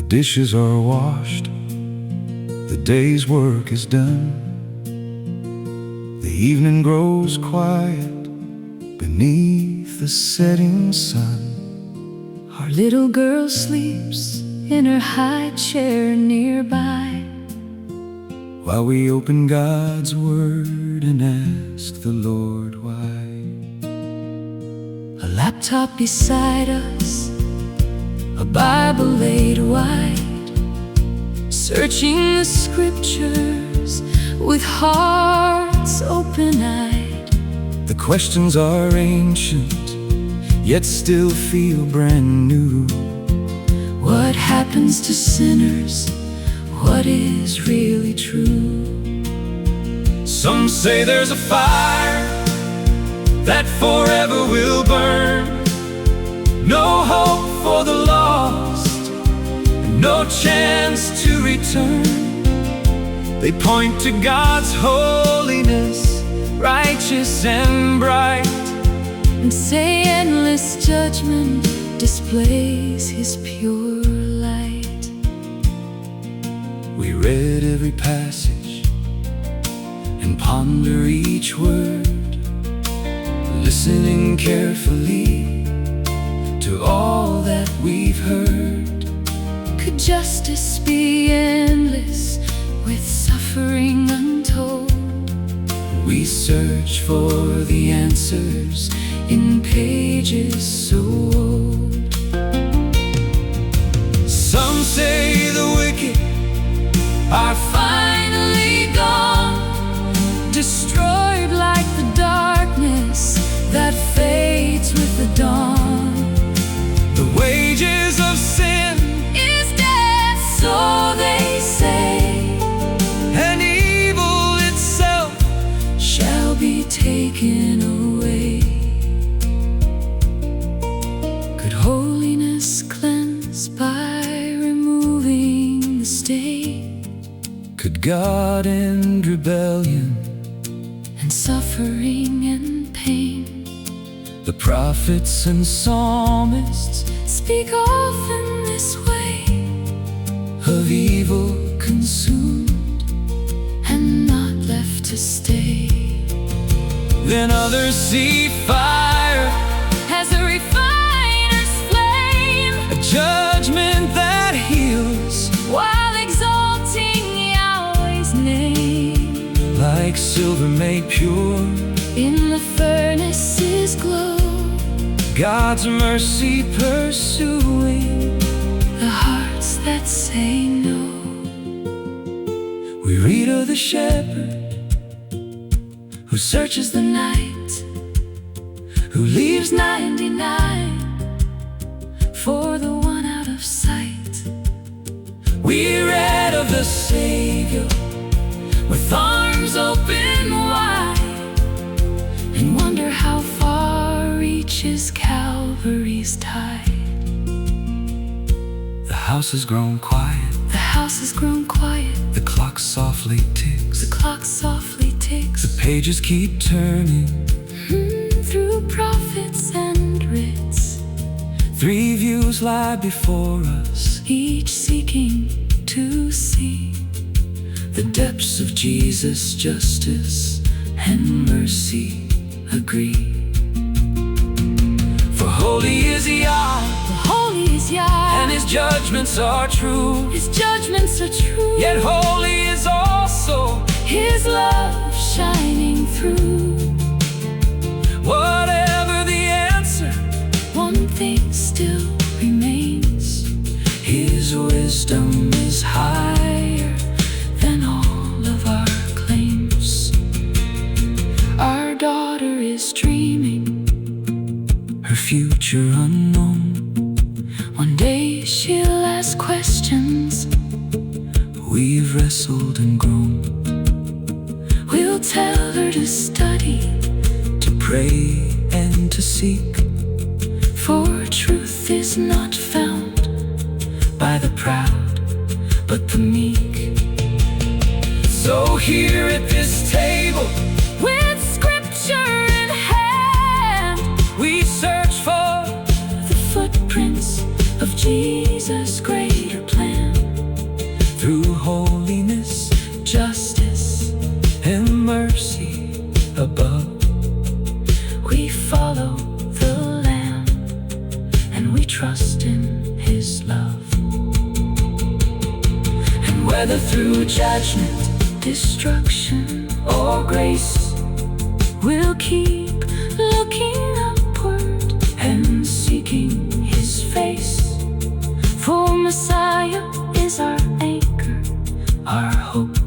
dishes are washed, the day's work is done. The evening grows quiet beneath the setting sun. Our little girl sleeps in her high chair nearby, while we open God's Word and ask the Lord why. A laptop beside us, a Bible laid wide, searching the scriptures with hearts open-eyed. The questions are ancient, yet still feel brand new. What happens to sinners? What is really true? Some say there's a fire that forever will burn. No hope for the lost, no chance to return. They point to God's holiness, righteous and bright, and say endless judgment displays His pure light. We read every passage and ponder each word, listening carefully to all that we've heard. Could justice be endless with suffering untold? We search for the answers in pages so old. Some say the wicked are finally gone, destroyed like the darkness that fades with the dawn. the wages of sin, Is death, so they say, and evil itself shall be taken away. Could holiness cleanse by removing the stain? Could God end rebellion And suffering and pain? The prophets and psalmists Speak often this way, of evil consumed and not left to stay. Then others see fire, As a refiner's flame, a judgment that heals, while exalting Yahweh's name. like silver made pure. In the furnace's glow, God's mercy pursuing the hearts that say no. We read of the shepherd Who searches the night, who leaves 99 for the one out of sight. We read of the Savior With arms open wide, and wonder how far reaches Calvary's tide. The house has grown quiet, The house has grown quiet, the clock softly ticks, the clock softly ticks. the pages keep turning. Through prophets and writs, 3 views lie before us, each seeking to see the depths of Jesus' justice and mercy agree. For holy is Yah, holy is Yah, and His judgments are true. His judgments are true, Yet holy is also His love shining through. whatever the answer, One thing still remains: His wisdom is higher than all of our claims. Our daughter is dreaming, her future unknown. one day she'll ask questions. We've wrestled and grown, We'll tell her to study, to pray and to seek, for truth is not found by the proud, but the meek. So here at this table, with scripture in hand, we search for the footprints of Jesus' greater plan. judgment, destruction, or grace. We'll keep looking upward and seeking His face. For Messiah is our anchor, our hope